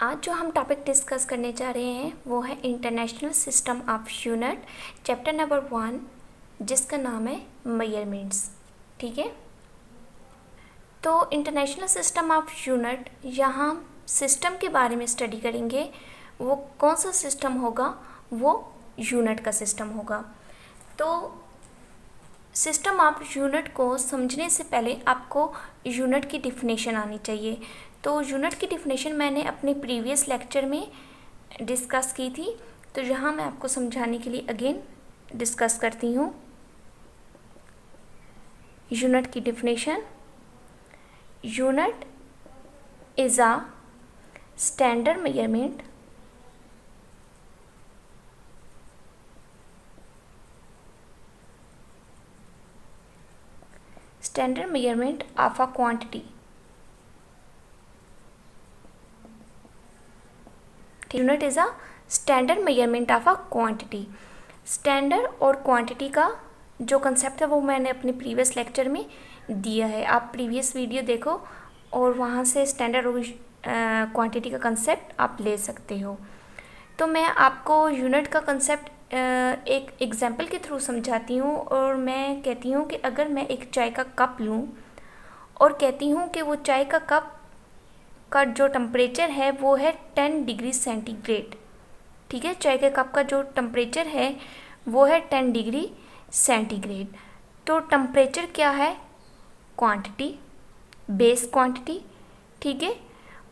आज जो हम टॉपिक डिस्कस करने जा रहे हैं वो है international system of unit, chapter number 1, जिसका नाम है मेजरमेंट्स। ठीक है, तो इंटरनेशनल सिस्टम ऑफ यूनिट, यहाँ सिस्टम के बारे में स्टडी करेंगे। वो कौन सा सिस्टम होगा? वो यूनिट का सिस्टम होगा। तो सिस्टम ऑफ यूनिट को समझने से पहले आपको यूनिट की डिफिनेशन आनी चाहिए। तो यूनिट की डिफिनेशन मैंने अपने प्रीवियस लेक्चर में डिस्कस की थी, तो यहाँ मैं आपको समझाने के लिए अगेन डिस्कस करती हूँ। यूनिट की definition: unit is a standard measurement of a quantity. Unit is a standard measurement of a quantity. Standard और क्वांटिटी का जो कंसेप्ट है वो मैंने अपने प्रीवियस लेक्चर में दिया है। आप प्रीवियस वीडियो देखो और वहाँ से स्टैंडर्ड और क्वांटिटी का कंसेप्ट आप ले सकते हो। तो मैं आपको यूनिट का कंसेप्ट एक एग्जाम्पल के थ्रू समझाती हूँ, और मैं कहती हूँ कि अगर मैं एक चाय का कप लूँ और कहती हूँ कि वो चाय का कप का जो टेम्परेचर है वो है 10 डिग्री सेंटीग्रेड। ठीक है, चाय के कप का जो टेम्परेचर है वो है 10 डिग्री सेंटीग्रेड। तो टेम्परेचर क्या है? Quantity, base quantity. ठीक है,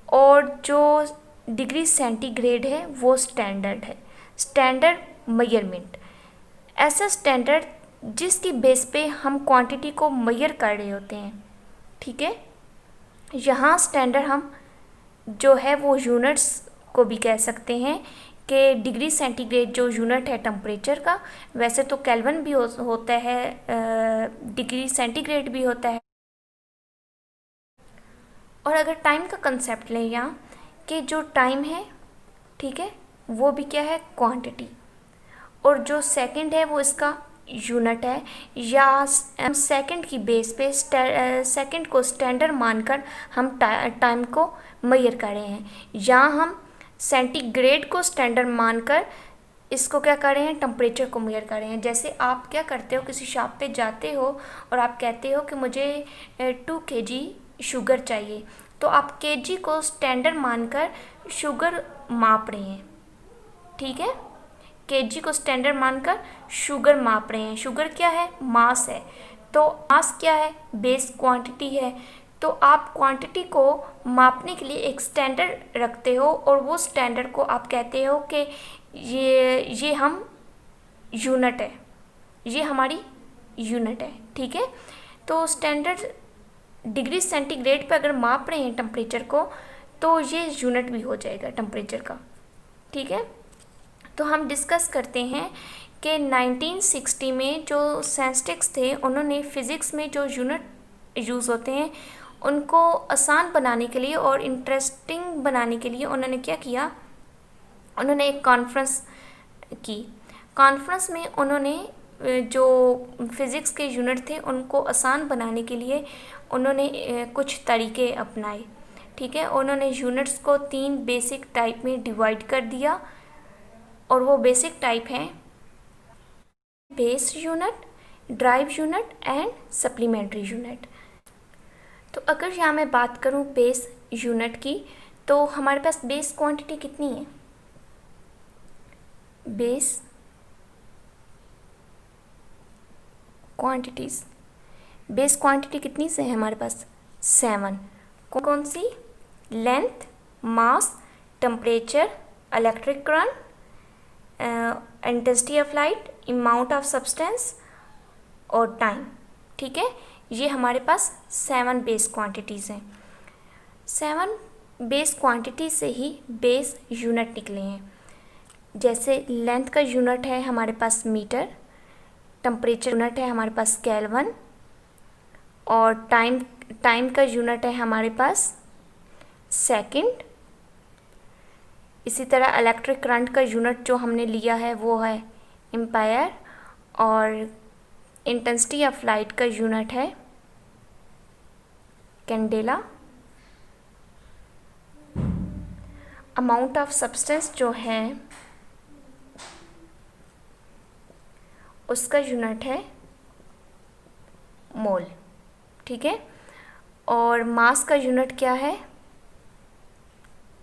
और जो डिग्री सेंटीग्रेड है वो स्टैंडर्ड है, स्टैंडर्ड मेजरमेंट। ऐसा स्टैंडर्ड जिसकी बेस पे हम क्वांटिटी को मेजर कर रहे होते हैं। ठीक है, यहाँ स्टैंडर्ड हम जो है वो यूनिट्स को भी कह सकते हैं कि डिग्री सेंटीग्रेड जो यूनिट है टेम्परेचर का, वैसे तो केल्विन भी होता है, डिग्री सेंटीग्रेड भी होता है। और अगर टाइम का कंसेप्ट लें यहाँ, कि जो टाइम है, ठीक है, वो भी क्या है? क्वांटिटी। और जो सेकंड है वो इसका यूनिट है, या हम सेकंड की बेस पे सेकंड को स्टैंडर्ड मानकर हम टाइम को मेजर कर रहे हैं। यहाँ हम सेंटीग्रेड को स्टैंडर्ड मानकर इसको क्या कर रहे हैं? टेम्परेचर को मेजर कर रहे हैं। जैसे आप क्या करते हो, किसी शॉप पे जाते हो और आप कहते हो कि मुझे 2 kg शुगर चाहिए, तो आप kg को स्टैंडर्ड मानकर शुगर माप रहे हैं। ठीक है, kg को स्टैंडर्ड मानकर शुगर माप रहे हैं। शुगर क्या है? मास है। तो मास क्या है? बेस क्वांटिटी है। तो आप क्वांटिटी को मापने के लिए एक स्टैंडर्ड रखते हो, और वो स्टैंडर्ड को आप कहते हो कि ये हम यूनिट है, ये हमारी यूनिट है। ठीक है, तो स्टैंडर्ड डिग्री सेंटीग्रेड पे अगर माप रहे हैं टेम्परेचर को, तो ये यूनिट भी हो जाएगा टेम्परेचर का। ठीक है, तो हम डिस्कस करते हैं कि 1960 में जो साइंटिस्ट थे, उन्होंने फिज़िक्स में जो यूनिट यूज़ होते हैं उनको आसान बनाने के लिए और इंटरेस्टिंग बनाने के लिए उन्होंने क्या किया? उन्होंने एक कॉन्फ्रेंस की। कॉन्फ्रेंस में उन्होंने जो फिज़िक्स के यूनिट थे उनको आसान बनाने के लिए उन्होंने कुछ तरीके अपनाए। ठीक है, उन्होंने यूनिट्स को 3 बेसिक टाइप में डिवाइड कर दिया, और वो बेसिक टाइप हैं base unit, drive unit and supplementary unit. तो अगर यहाँ मैं बात करूँ बेस यूनिट की, तो हमारे पास बेस क्वांटिटी कितनी है? बेस क्वांटिटीज़, बेस क्वांटिटी कितनी से है हमारे पास? 7। कौन सी? Length, mass, temperature, electric current, intensity of light, amount of substance और टाइम। ठीक है, ये हमारे पास 7 बेस क्वांटिटीज़ हैं। 7 बेस क्वांटिटी से ही बेस यूनिट निकले हैं। जैसे लेंथ का यूनिट है हमारे पास मीटर, टेम्परेचर यूनिट है हमारे पास केल्विन, और टाइम का यूनिट है हमारे पास सेकंड। इसी तरह इलेक्ट्रिक करंट का यूनिट जो हमने लिया है वो है एम्पायर, और इंटेंसिटी ऑफ लाइट का यूनिट है कैंडेला। अमाउंट ऑफ सब्सटेंस जो है उसका यूनिट है मोल, ठीक है। और मास का यूनिट क्या है,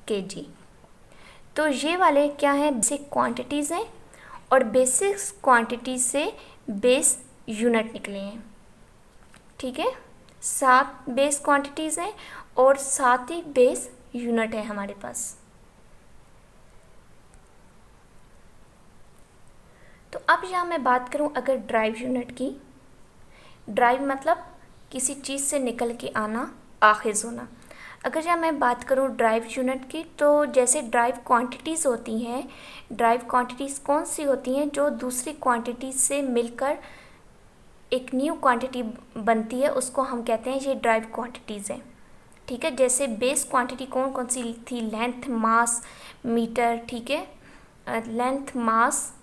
केजी। तो ये वाले क्या हैं, बेसिक क्वांटिटीज़ हैं और बेसिक क्वांटिटी से बेस यूनिट निकले हैं, ठीक है। 7 बेस क्वांटिटीज़ हैं और 7 ही बेस यूनिट है हमारे पास। तो अब यहाँ मैं बात करूँ अगर ड्राइव यूनिट की, ड्राइव मतलब किसी चीज़ से निकल के आना, आखिज़ होना। अगर यहाँ मैं बात करूँ ड्राइव यूनिट की, तो जैसे ड्राइव क्वांटिटीज़ होती हैं, ड्राइव क्वांटिटीज़ कौन सी होती हैं, जो दूसरी क्वांटिटी से मिलकर एक न्यू क्वांटिटी बनती है, उसको हम कहते हैं ये ड्राइव क्वांटिटीज़ हैं, ठीक है। जैसे बेस क्वांटिटी कौन कौन सी थी, लेंथ, मास, मीटर, ठीक है। लेंथ, मास,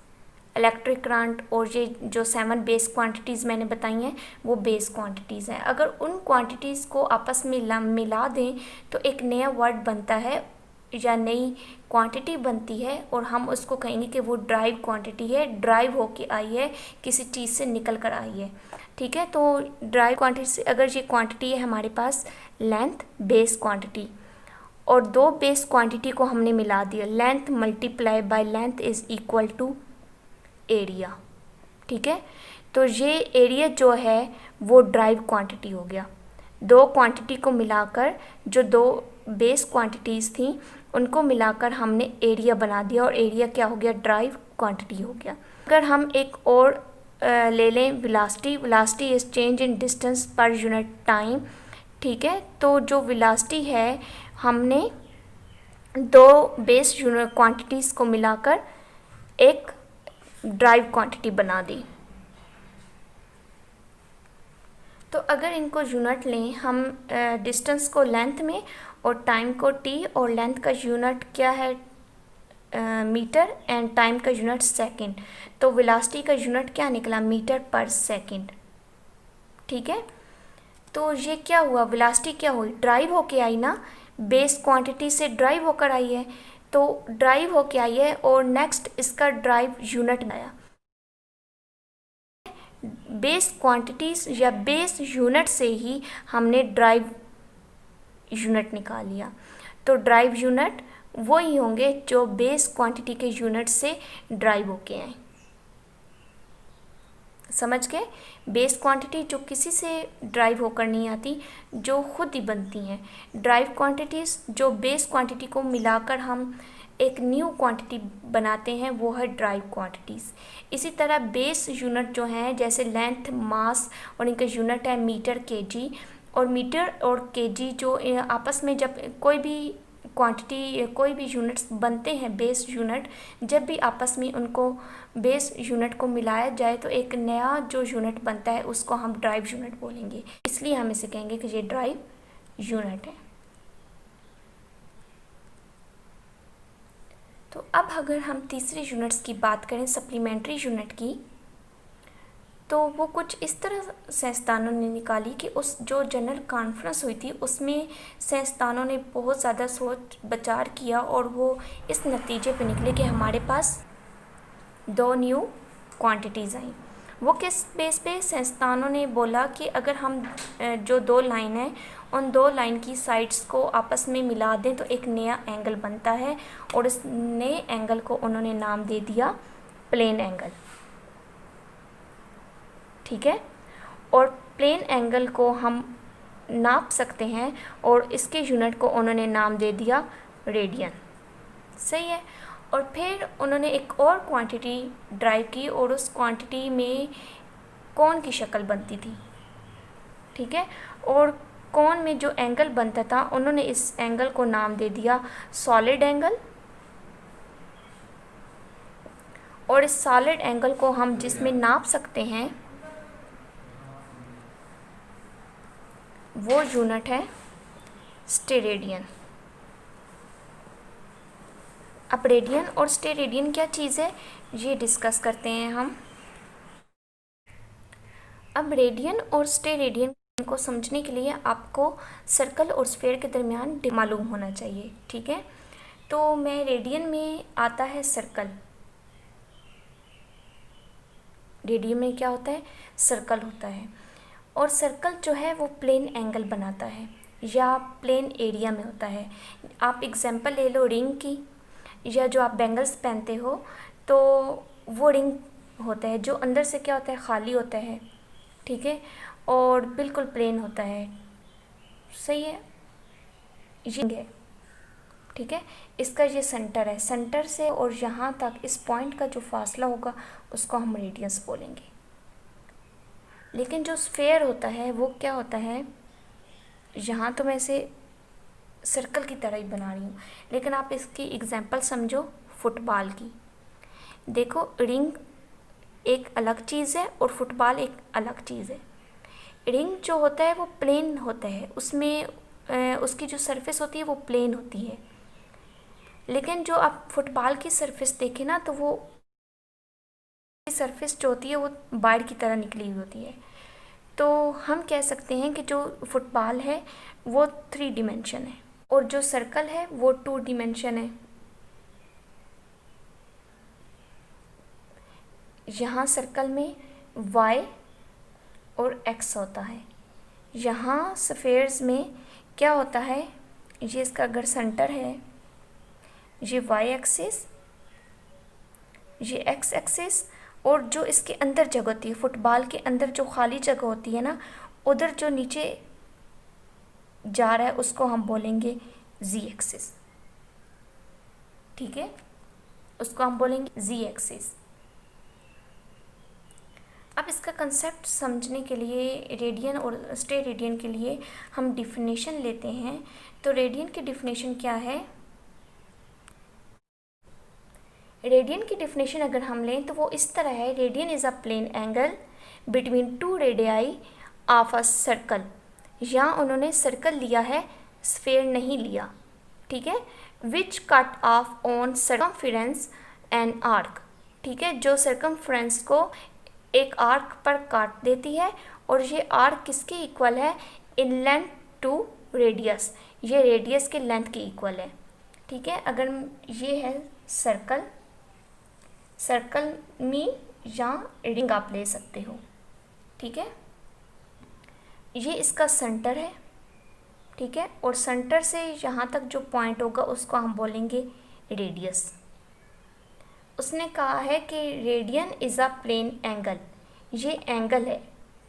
इलेक्ट्रिक करंट और ये जो 7 बेस क्वांटिटीज़ मैंने बताई हैं वो बेस क्वांटिटीज़ हैं। अगर उन क्वांटिटीज़ को आपस में मिला दें तो एक नया वर्ड बनता है या नई क्वांटिटी बनती है और हम उसको कहेंगे कि वो ड्राइव क्वांटिटी है, ड्राइव होके आई है, किसी चीज़ से निकल कर आई है, ठीक है। तो ड्राइव क्वांटिटी से अगर ये क्वांटिटी है हमारे पास लेंथ, बेस क्वांटिटी, और 2 बेस क्वांटिटी को हमने मिला दिया, length multiply by length is equal to area, ठीक है। तो ये एरिया जो है वो ड्राइव क्वांटिटी हो गया। 2 क्वांटिटी को मिलाकर, जो 2 बेस क्वांटिटीज़ थी उनको मिलाकर हमने एरिया बना दिया और एरिया क्या हो गया, ड्राइव क्वांटिटी हो गया। अगर हम एक और ले लें velocity, velocity is change in distance per unit time, ठीक है। तो जो वेलोसिटी है हमने 2 बेस यूनिट क्वांटिटीज़ को मिलाकर एक ड्राइव क्वांटिटी बना दी। तो अगर इनको यूनिट लें हम, डिस्टेंस को लेंथ में और टाइम को टी, और लेंथ का यूनिट क्या है मीटर एंड टाइम का यूनिट सेकंड, तो वेलोसिटी का यूनिट क्या निकला, मीटर पर सेकंड, ठीक है। तो ये क्या हुआ, वेलोसिटी क्या हुई, ड्राइव होके आई ना, बेस क्वांटिटी से ड्राइव होकर आई है, तो ड्राइव होके आई है और नेक्स्ट इसका ड्राइव यूनिट आया। बेस क्वांटिटीज या बेस यूनिट से ही हमने ड्राइव यूनिट निकाल लिया। तो ड्राइव यूनिट वही होंगे जो बेस क्वांटिटी के यूनिट से ड्राइव होके आए, समझ गए। बेस क्वांटिटी जो किसी से ड्राइव होकर नहीं आती, जो खुद ही बनती हैं। ड्राइव क्वांटिटीज़ जो बेस क्वांटिटी को मिलाकर हम एक न्यू क्वांटिटी बनाते हैं वो है ड्राइव क्वांटिटीज़। इसी तरह बेस यूनिट जो हैं, जैसे लेंथ, मास और इनका यूनिट है मीटर, केजी, और मीटर और केजी जो आपस में जब कोई भी क्वांटिटी, कोई भी यूनिट्स बनते हैं बेस यूनिट, जब भी आपस में उनको बेस यूनिट को मिलाया जाए तो एक नया जो यूनिट बनता है उसको हम ड्राइव यूनिट बोलेंगे। इसलिए हम इसे कहेंगे कि ये ड्राइव यूनिट है। तो अब अगर हम तीसरे यूनिट्स की बात करें, सप्लीमेंट्री यूनिट की, तो वो कुछ इस तरह साइंसदानों ने निकाली कि उस जो जनरल कॉन्फ्रेंस हुई थी उसमें साइंसदानों ने बहुत ज़्यादा सोच विचार किया और वो इस नतीजे पे निकले कि हमारे पास 2 न्यू क्वांटिटीज़ आई। वो किस बेस पे, साइंसदानों ने बोला कि अगर हम जो 2 लाइन है उन 2 लाइन की साइड्स को आपस में मिला दें तो एक नया एंगल बनता है, और इस नए एंगल को उन्होंने नाम दे दिया प्लेन एंगल, ठीक है। और प्लेन एंगल को हम नाप सकते हैं और इसके यूनिट को उन्होंने नाम दे दिया रेडियन, सही है। और फिर उन्होंने एक और क्वांटिटी ड्राइव की और उस क्वांटिटी में कोन की शक्ल बनती थी, ठीक है। और कोन में जो एंगल बनता था उन्होंने इस एंगल को नाम दे दिया सॉलिड एंगल, और इस सॉलिड एंगल को हम जिसमें नाप सकते हैं वो यूनिट है स्टेरेडियन। अब रेडियन और स्टेरेडियन क्या चीज़ है ये डिस्कस करते हैं हम। अब रेडियन और स्टेरेडियन को समझने के लिए आपको सर्कल और स्फीयर के दरमियान मालूम होना चाहिए, ठीक है। तो मैं रेडियन में आता है सर्कल, रेडियन में क्या होता है, सर्कल होता है। और सर्कल जो है वो प्लेन एंगल बनाता है या प्लेन एरिया में होता है। आप एग्जांपल ले लो रिंग की, या जो आप बैंगल्स पहनते हो तो वो रिंग होता है जो अंदर से क्या होता है, खाली होता है, ठीक है, और बिल्कुल प्लेन होता है, सही है, ये है, ठीक है। इसका ये सेंटर है, सेंटर से और यहाँ तक इस पॉइंट का जो फासला होगा उसको हम रेडियस बोलेंगे। लेकिन जो स्फेयर होता है वो क्या होता है, यहाँ तो मैं इसे सर्कल की तरह ही बना रही हूँ, लेकिन आप इसकी एग्जांपल समझो फुटबॉल की। देखो रिंग एक अलग चीज़ है और फुटबॉल एक अलग चीज़ है। रिंग जो होता है वो प्लेन होता है, उसमें उसकी जो सरफेस होती है वो प्लेन होती है। लेकिन जो आप फुटबॉल की सरफेस देखें ना, तो वो सरफेस जो होती है वो बाहर की तरह निकली हुई होती है। तो हम कह सकते हैं कि जो फुटबॉल है वो 3 डिमेंशन है और जो सर्कल है वो 2 डिमेंशन है। यहाँ सर्कल में y और x होता है, यहाँ स्फेयर्स में क्या होता है, ये इसका अगर सेंटर है, ये y एक्सिस, ये x एक्सिस, और जो इसके अंदर जगह होती है, फुटबॉल के अंदर जो खाली जगह होती है ना, उधर जो नीचे जा रहा है उसको हम बोलेंगे z एक्सिस, ठीक है, उसको हम बोलेंगे z एक्सिस। अब इसका कंसेप्ट समझने के लिए रेडियन और स्टेट रेडियन के लिए हम डिफिनेशन लेते हैं। तो रेडियन की डिफिनेशन क्या है, रेडियन की डिफिनेशन अगर हम लें तो वो इस तरह है, radian is a plane angle between 2 radii of a circle. यहाँ उन्होंने सर्कल लिया है, स्फेयर नहीं लिया, ठीक है, which cut off on circumference and arc, ठीक है, जो सर्कमफेरेंस को एक आर्क पर काट देती है, और ये आर्क किसके इक्वल है, इन लेंथ टू रेडियस, ये रेडियस के लेंथ के इक्वल है, ठीक है। अगर ये है सर्कल, सर्कल में या रिंग आप ले सकते हो, ठीक है, ये इसका सेंटर है, ठीक है, और सेंटर से यहाँ तक जो पॉइंट होगा उसको हम बोलेंगे रेडियस। उसने कहा है कि radian is a plane angle, ये एंगल है,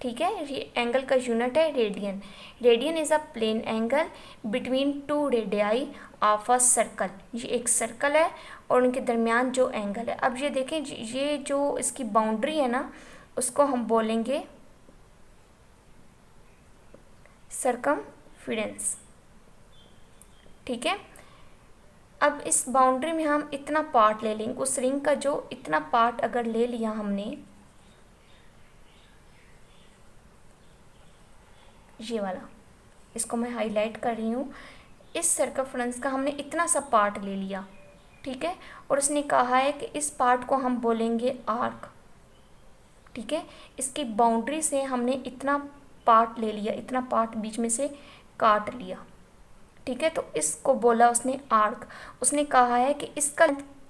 ठीक है, ये एंगल का यूनिट है radian. Radian is a plane angle between 2 radii of a circle, ये एक सर्कल है और उनके दरमियान जो एंगल है। अब ये देखें, ये जो इसकी बाउंड्री है ना, उसको हम बोलेंगे सर्कमफेरेंस, ठीक है। अब इस बाउंड्री में हम इतना पार्ट ले लेंगे, उस रिंग का जो इतना पार्ट अगर ले लिया हमने, ये वाला, इसको मैं हाईलाइट कर रही हूँ, इस सर्कमफेरेंस का हमने इतना सा पार्ट ले लिया, ठीक है, और उसने कहा है कि इस पार्ट को हम बोलेंगे आर्क, ठीक है। इसकी बाउंड्री से हमने इतना पार्ट ले लिया, इतना पार्ट बीच में से काट लिया, ठीक है, तो इसको बोला उसने आर्क। उसने कहा है कि इसका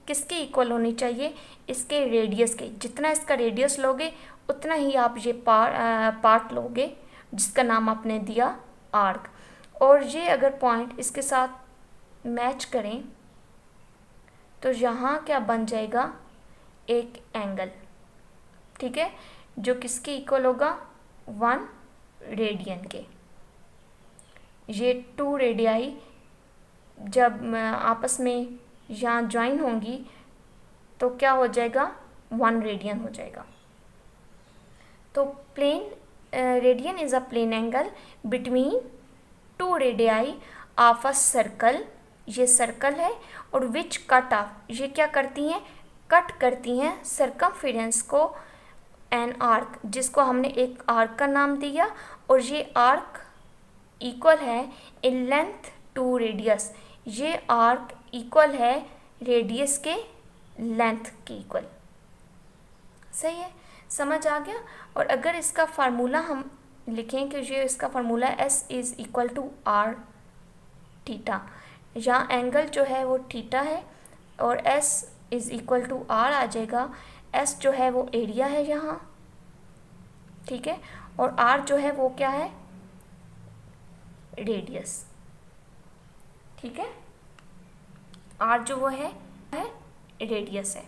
किसके इक्वल होनी चाहिए, इसके रेडियस के, जितना इसका रेडियस लोगे उतना ही आप ये पार्ट लोगे जिसका नाम आपने दिया आर्क। और ये अगर पॉइंट इसके साथ मैच करें तो यहाँ क्या बन जाएगा, एक एंगल, ठीक है, जो किसके इक्वल होगा, 1 रेडियन के। ये 2 रेडियाई जब आपस में यहाँ ज्वाइन होंगी तो क्या हो जाएगा, 1 रेडियन हो जाएगा। तो plane radian is a plane angle between 2 radii of a circle, ये सर्कल है, और विच कट ऑफ, ये क्या करती हैं, कट करती हैं सर्कमफेरेंस को एन आर्क, जिसको हमने एक आर्क का नाम दिया, और ये आर्क इक्वल है इन लेंथ टू रेडियस, ये आर्क इक्वल है रेडियस के लेंथ के इक्वल, सही है, समझ आ गया। और अगर इसका फार्मूला हम लिखें कि ये इसका formula S is equal to R theta, यहाँ एंगल जो है वो थीटा है और S is equal to R आ जाएगा। S जो है वो एरिया है यहाँ, ठीक है, और R जो है वो क्या है, रेडियस, ठीक है, R जो वो है रेडियस है।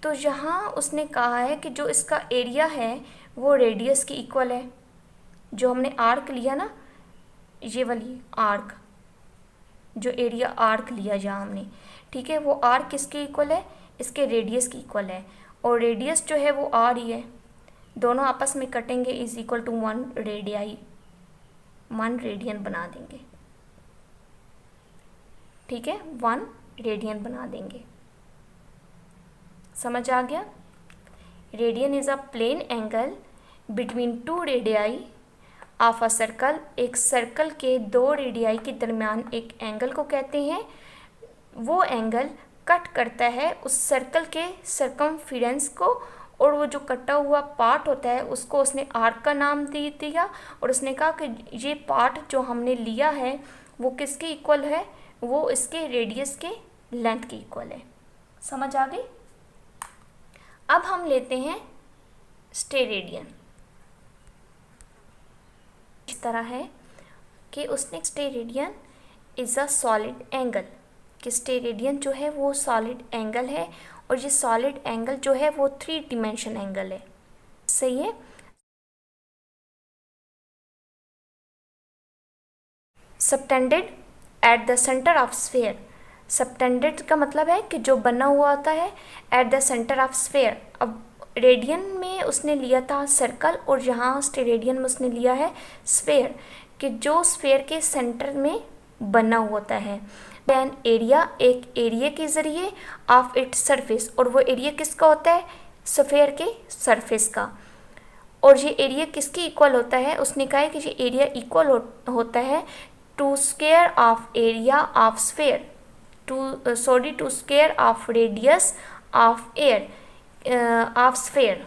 तो यहाँ उसने कहा है कि जो इसका एरिया है वो रेडियस की इक्वल है। जो हमने आर्क लिया ना, ये वाली आर्क, जो एरिया आर्क लिया जहाँ हमने, ठीक है, वो आर्क किसके इक्वल है, इसके रेडियस की इक्वल है, और रेडियस जो है वो आर ही है। दोनों आपस में कटेंगे, is equal to 1 radii, 1 radian बना देंगे, ठीक है, 1 रेडियन बना देंगे। समझ आ गया? Radian is a plane angle between 2 radii of a circle. एक सर्कल के 2 रेडियाई के दरमियान एक एंगल को कहते हैं। वो एंगल कट करता है उस सर्कल के सरकमफेरेंस को, और वो जो कटा हुआ पार्ट होता है उसको उसने आर्क का नाम दे दिया, और उसने कहा कि ये पार्ट जो हमने लिया है वो किसके इक्वल है, वो इसके रेडियस के लेंथ के इक्वल है। समझ आ गई? अब हम लेते हैं स्टेरेडियन। इस तरह है कि उसने steradian is a solid angle, कि स्टेरेडियन जो है वो सॉलिड एंगल है, और ये सॉलिड एंगल जो है वो 3 डिमेंशन एंगल है। सही है? Subtended at the centre of sphere. Subtended का मतलब है कि जो बना हुआ होता है at the centre of sphere. अब रेडियन में उसने लिया था सर्कल, और यहाँ स्टेरेडियन में उसने लिया है स्फीयर, कि जो स्फीयर के सेंटर में बना होता है। देन एरिया, एक एरिया के ज़रिए ऑफ इट सरफेस, और वो एरिया किसका होता है, स्फीयर के सरफेस का। और ये एरिया किसकी इक्वल होता है, उसने कहा है कि ये एरिया इक्वल होता है to square of area of sphere, to square of radius of of sphere.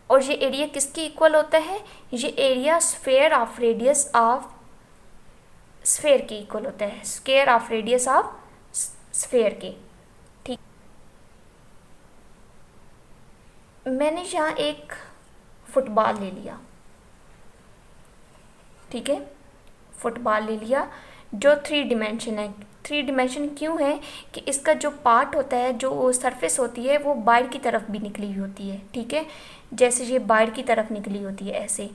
और ये एरिया किसकी इक्वल होता है, ये area sphere of radius of sphere के इक्वल होता है, square of radius of sphere के। ठीक, मैंने यहाँ एक फुटबॉल ले लिया, ठीक है, फुटबॉल ले लिया जो 3 डिमेंशन है। 3 डिमेंशन क्यों है कि इसका जो पार्ट होता है, जो सरफेस होती है, वो बाहर की तरफ भी निकली हुई होती है, ठीक है, जैसे ये बाहर की तरफ निकली होती है ऐसे।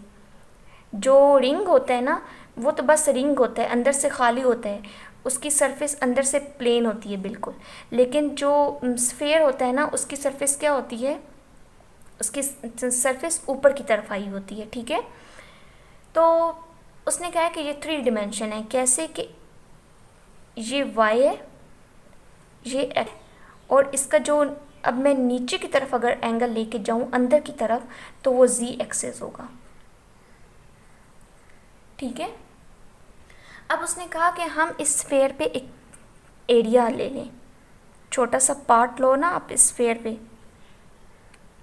जो रिंग होता है ना, वो तो बस रिंग होता है, अंदर से खाली होता है, उसकी सरफेस अंदर से प्लेन होती है बिल्कुल। लेकिन जो स्फीयर होता है ना, उसकी सरफेस क्या होती है, उसकी सरफेस ऊपर की तरफ आई होती है, ठीक है। तो उसने कहा कि ये 3 डिमेंशन है। कैसे कि ये y है, ये x, और इसका जो, अब मैं नीचे की तरफ अगर एंगल लेके जाऊं अंदर की तरफ, तो वो z एक्सेस होगा, ठीक है। अब उसने कहा कि हम इस स्फीयर पे एक एरिया ले लें, छोटा सा पार्ट लो ना आप इस स्फीयर पे,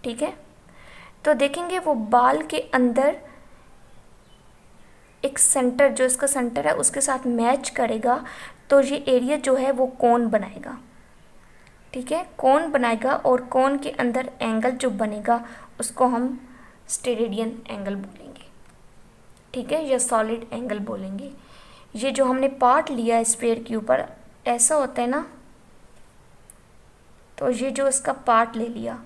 ठीक है। तो देखेंगे वो बॉल के अंदर एक सेंटर, जो इसका सेंटर है उसके साथ मैच करेगा, तो ये एरिया जो है वो कोन बनाएगा, ठीक है, कोन बनाएगा, और कोन के अंदर एंगल जो बनेगा उसको हम स्टेरेडियन एंगल बोलेंगे, ठीक है, या सॉलिड एंगल बोलेंगे। ये जो हमने पार्ट लिया है स्फीयर के ऊपर, ऐसा होता है ना, तो ये जो इसका पार्ट ले लिया,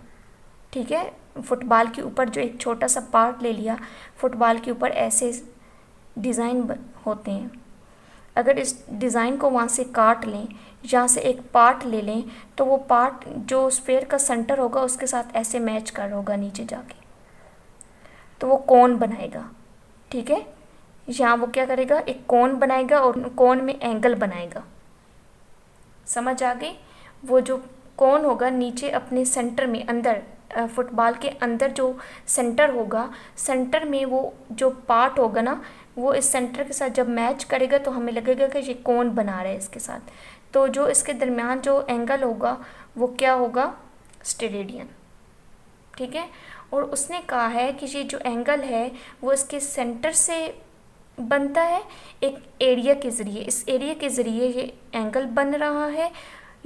ठीक है, फुटबॉल के ऊपर जो एक छोटा सा पार्ट ले लिया, फुटबॉल के ऊपर ऐसे डिज़ाइन होते हैं। अगर इस डिज़ाइन को वहाँ से काट लें, यहाँ से एक पार्ट ले लें, तो वो पार्ट जो स्फीयर का सेंटर होगा उसके साथ ऐसे मैच कर होगा नीचे जाके, तो वो कोन बनाएगा, ठीक है। यहाँ वो क्या करेगा, एक कोन बनाएगा और कोन में एंगल बनाएगा। समझ आ गई? वो जो कोन होगा नीचे अपने सेंटर में, अंदर फुटबॉल के अंदर जो सेंटर होगा, सेंटर में वो जो पार्ट होगा ना, वो इस सेंटर के साथ जब मैच करेगा तो हमें लगेगा कि ये कोन बना रहा है इसके साथ। तो जो इसके दरमियान जो एंगल होगा वो क्या होगा, स्टेरेडियन, ठीक है। और उसने कहा है कि ये जो एंगल है वो इसके सेंटर से बनता है एक एरिया के ज़रिए। इस एरिया के ज़रिए ये एंगल बन रहा है।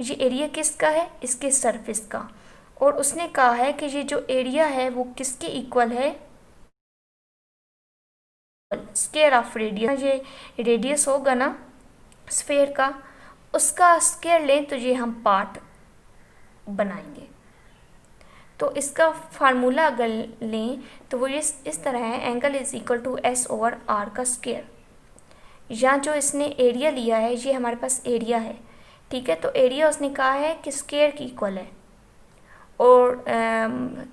ये एरिया किसका है? इसके सरफेस का। और उसने कहा है कि ये जो एरिया है वो किसके इक्वल है? Square of radius. ये रेडियस होगा ना स्फेयर का, उसका स्क्वायर लें तो ये हम पार्ट बनाएंगे। तो इसका फार्मूला अगर लें तो वो इस तरह है, angle is equal to S over R का स्क्वायर। यहाँ जो इसने एरिया लिया है ये हमारे पास एरिया है, ठीक है। तो एरिया उसने कहा है कि स्क्वायर की इक्वल है और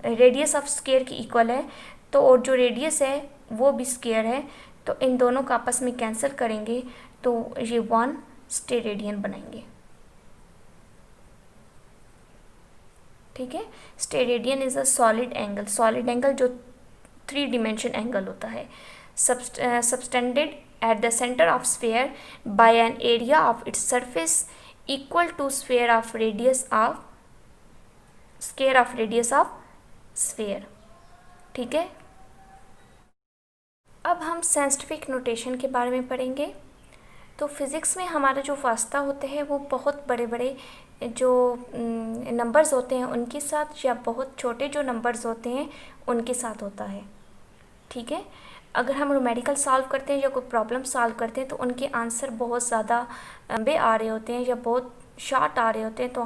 रेडियस ऑफ स्क्वायर की इक्वल है। तो और जो रेडियस है वो भी स्क्वायर है, तो इन दोनों का आपस में कैंसिल करेंगे तो ये 1 स्टेरेडियन बनाएंगे, ठीक है। Steradian is a solid angle. Solid angle जो 3 डिमेंशन एंगल होता है, subtended at the center of sphere by an area of its surface equal to square of radius of sphere, ठीक है। अब हम साइंटिफिक नोटेशन के बारे में पढ़ेंगे। तो फिज़िक्स में हमारे जो फास्ता होते हैं वो बहुत बड़े बड़े जो नंबर्स होते हैं उनके साथ, या बहुत छोटे जो नंबर्स होते हैं उनके साथ होता है, ठीक है। अगर हम न्यूमेरिकल सॉल्व करते हैं या कोई प्रॉब्लम सॉल्व करते हैं तो उनके आंसर बहुत ज़्यादा लंबे आ रहे होते हैं या बहुत शॉर्ट आ रहे होते हैं, तो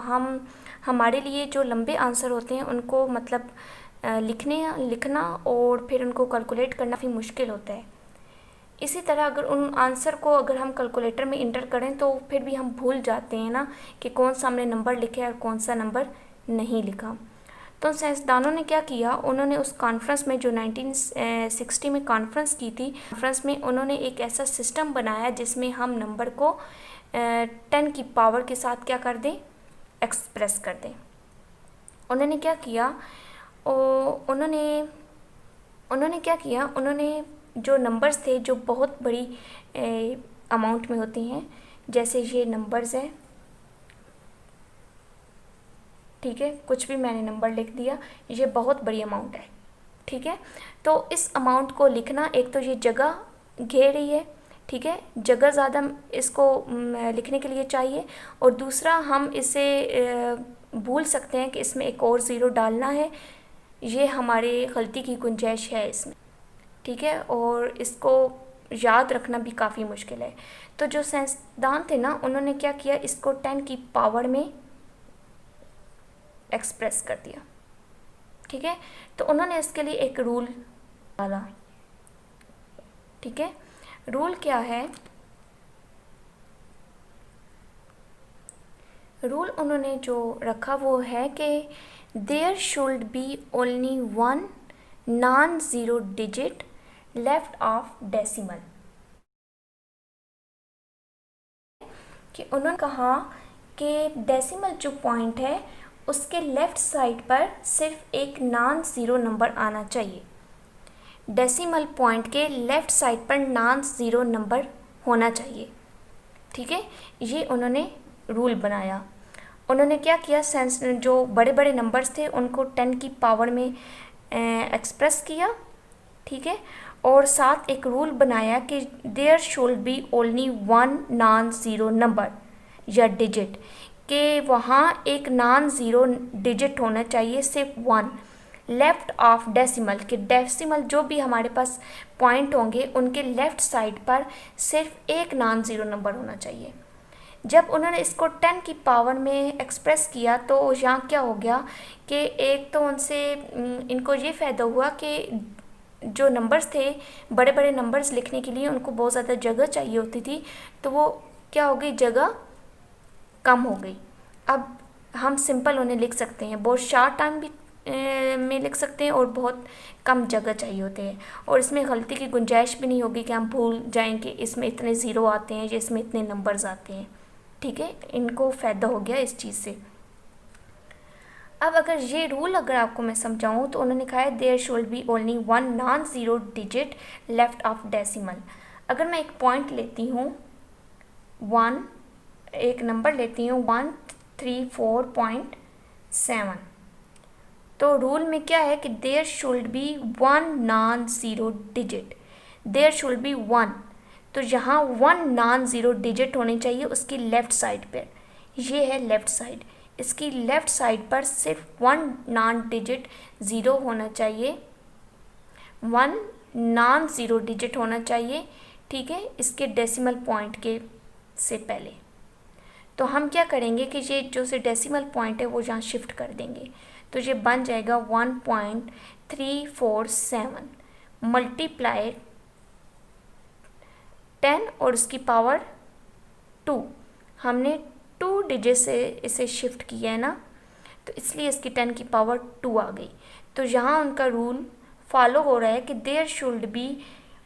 हमारे लिए जो लंबे आंसर होते हैं उनको मतलब लिखना और फिर उनको कैलकुलेट करना भी मुश्किल होता है। इसी तरह अगर उन आंसर को अगर हम कैलकुलेटर में इंटर करें तो फिर भी हम भूल जाते हैं ना कि कौन सा हमने नंबर लिखा है और कौन सा नंबर नहीं लिखा। तो साइंसदानों ने क्या किया, उन्होंने उस कॉन्फ्रेंस में जो 1960 में कॉन्फ्रेंस की थी, कॉन्फ्रेंस में उन्होंने एक ऐसा सिस्टम बनाया जिसमें हम नंबर को 10 की पावर के साथ क्या कर दें, एक्सप्रेस कर दें। उन्होंने क्या किया, उन्होंने जो नंबर्स थे जो बहुत बड़ी अमाउंट में होती हैं, जैसे ये नंबर्स हैं, ठीक है, कुछ भी मैंने नंबर लिख दिया, ये बहुत बड़ी अमाउंट है, ठीक है। तो इस अमाउंट को लिखना, एक तो ये जगह घेर रही है, ठीक है, जगह ज़्यादा इसको लिखने के लिए चाहिए, और दूसरा हम इसे भूल सकते हैं कि इसमें एक और ज़ीरो डालना है, ये हमारे गलती की गुंजाइश है इसमें, ठीक है, और इसको याद रखना भी काफ़ी मुश्किल है। तो जो साइंसदान थे ना, उन्होंने क्या किया, इसको 10 की पावर में एक्सप्रेस कर दिया, ठीक है। तो उन्होंने इसके लिए एक रूल डाला, ठीक है। रूल क्या है, रूल उन्होंने जो रखा वो है कि there should be only 1 non zero digit left of decimal, कि उन्होंने कहा कि डेसिमल जो पॉइंट है उसके लेफ़्ट साइड पर सिर्फ एक नॉन ज़ीरो नंबर आना चाहिए। डेसिमल पॉइंट के लेफ़्ट साइड पर नॉन ज़ीरो नंबर होना चाहिए, ठीक है। ये उन्होंने रूल बनाया। उन्होंने क्या किया, जो बड़े बड़े नंबर्स थे उनको 10 की पावर में एक्सप्रेस किया, ठीक है, और साथ एक रूल बनाया कि there should be only 1 non zero number या डिजिट, कि वहाँ एक नॉन ज़ीरो डिजिट होना चाहिए, सिर्फ 1 लेफ़्ट ऑफ डेसिमल, के डेसिमल जो भी हमारे पास पॉइंट होंगे उनके लेफ़्ट साइड पर सिर्फ एक नॉन ज़ीरो नंबर होना चाहिए। जब उन्होंने इसको 10 की पावर में एक्सप्रेस किया तो यहाँ क्या हो गया कि एक तो उनसे इनको ये फ़ायदा हुआ कि जो नंबर्स थे, बड़े बड़े नंबर्स लिखने के लिए उनको बहुत ज़्यादा जगह चाहिए होती थी, तो वो क्या हो गई, जगह कम हो गई। अब हम सिंपल उन्हें लिख सकते हैं, बहुत शॉर्ट टाइम भी में लिख सकते हैं और बहुत कम जगह चाहिए होते हैं, और इसमें गलती की गुंजाइश भी नहीं होगी कि हम भूल जाएं कि इसमें इतने ज़ीरो आते हैं या इसमें इतने नंबर्स आते हैं, ठीक है। इनको फ़ायदा हो गया इस चीज़ से। अब अगर ये रूल अगर आपको मैं समझाऊँ तो उन्होंने कहा है there should be only 1 non zero digit left of decimal. अगर मैं एक पॉइंट लेती हूँ 1, एक नंबर लेती हूँ 134.7, तो रूल में क्या है कि there should be 1 non zero digit, there should be 1, तो यहाँ 1 नॉन ज़ीरो डिजिट होने चाहिए उसकी लेफ़्ट साइड पर। ये है लेफ़्ट साइड, इसकी लेफ़्ट साइड पर सिर्फ 1 नॉन डिजिट ज़ीरो होना चाहिए, 1 नॉन ज़ीरो डिजिट होना चाहिए, ठीक है, इसके डेसिमल पॉइंट के से पहले। तो हम क्या करेंगे कि ये जो से डेसिमल पॉइंट है वो यहाँ शिफ्ट कर देंगे, तो ये बन जाएगा 1.347 मल्टीप्लाई 10 और उसकी पावर 2। हमने 2 डिजिट से इसे शिफ्ट किया है ना, तो इसलिए इसकी 10 की पावर 2 आ गई। तो यहाँ उनका रूल फॉलो हो रहा है कि there should be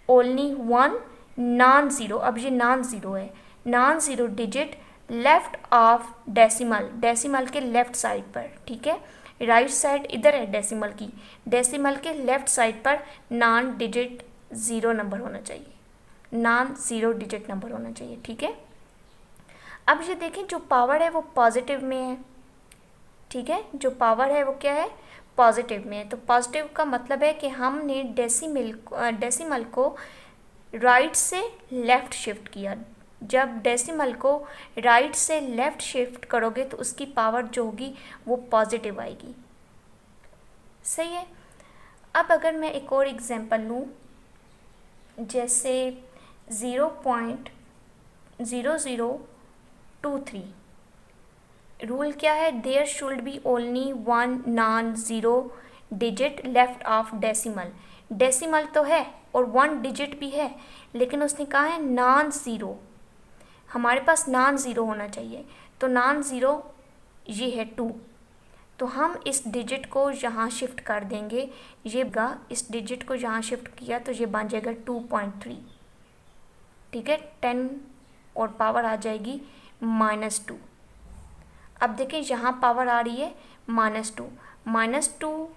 only 1 non zero, अब ये नॉन ज़ीरो है, non zero digit left of decimal, decimal के लेफ़्ट साइड पर, ठीक है, राइट साइड इधर है डेसिमल की, डेसिमल के लेफ़्ट साइड पर नॉन डिजिट ज़ीरो नंबर होना चाहिए, नॉन ज़ीरो डिजिट नंबर होना चाहिए, ठीक है। अब ये देखें जो पावर है वो पॉजिटिव में है, ठीक है, जो पावर है वो क्या है, पॉजिटिव में है। तो पॉजिटिव का मतलब है कि हमने डेसिमल को राइट से लेफ़्ट शिफ्ट किया। जब डेसिमल को राइट से लेफ़्ट शिफ्ट करोगे तो उसकी पावर जो होगी वो पॉजिटिव आएगी, सही है। अब अगर मैं एक और एग्जांपल लूँ, जैसे 0.0023, रूल क्या है, there should be only 1 non zero digit left of decimal, decimal तो है और 1 डिजिट भी है, लेकिन उसने कहा है नॉन ज़ीरो, हमारे पास नॉन ज़ीरो होना चाहिए, तो नॉन ज़ीरो ये है 2, तो हम इस डिजिट को यहाँ शिफ्ट कर देंगे, ये इस डिजिट को यहाँ शिफ्ट किया तो ये बन जाएगा 2.3, ठीक है, 10 और पावर आ जाएगी -2। अब देखिए यहाँ पावर आ रही है -2, -2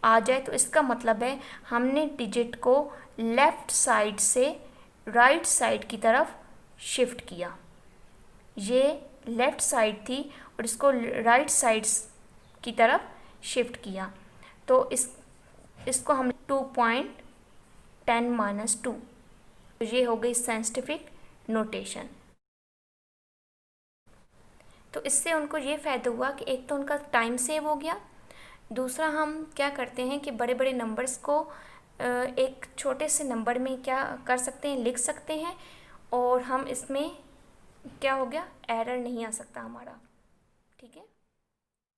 आ जाए तो इसका मतलब है हमने डिजिट को लेफ़्ट साइड से राइट साइड की तरफ शिफ्ट किया, ये लेफ़्ट साइड थी और इसको राइट साइड की तरफ शिफ्ट किया, तो इसको हम 2.10 - 2, तो ये हो गई साइंटिफिक नोटेशन। तो इससे उनको ये फ़ायदा हुआ कि एक तो उनका टाइम सेव हो गया, दूसरा हम क्या करते हैं कि बड़े बड़े नंबर्स को एक छोटे से नंबर में क्या कर सकते हैं, लिख सकते हैं, और हम इसमें क्या हो गया, एरर नहीं आ सकता हमारा, ठीक है।